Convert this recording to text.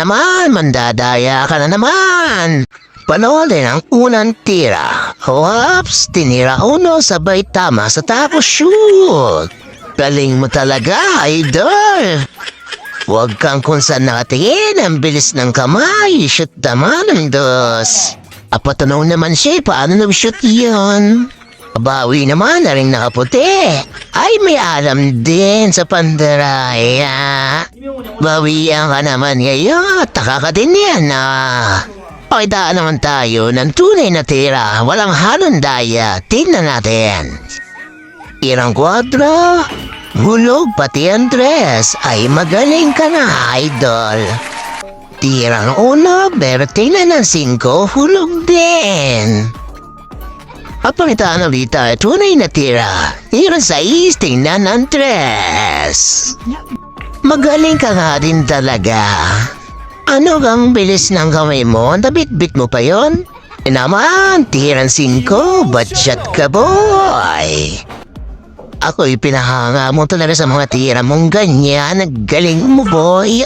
naman, mandadaya ka na naman. Panoorin ang unang tira. Whoops, tinira uno, sabay tama sa tapos shoot. Galing mo talaga, idol. Huwag kang kung saan nakatingin, ang bilis ng kamay. Shoot naman ang dos. Patanong naman siya, paano nag-shoot yun? Bawi naman na rin nakaputi. Ay, may alam din sa pandaraya. Bawian ka naman ngayon. Taka ka din yan, Pakidaan naman tayo ng tunay na tira. Walang halong daya. Tingnan natin. Irang kwadro. Hulog pati ang dress. Ay, magaling ka na, idol. Tirang uno, pero tingnan ng 5, hulog din. At pakitaan ulit tayo, tunay na tira. Tirang 6, tingnan ng dress. Magaling ka nga din talaga. Ano bang bilis ng kamay mo? Nabit-bit mo pa yon? Naman, tirang 5, batshot ka, boy. Ako'y pinahanga mo talaga sa mga tira mong ganyan. Nagaling mo, boy.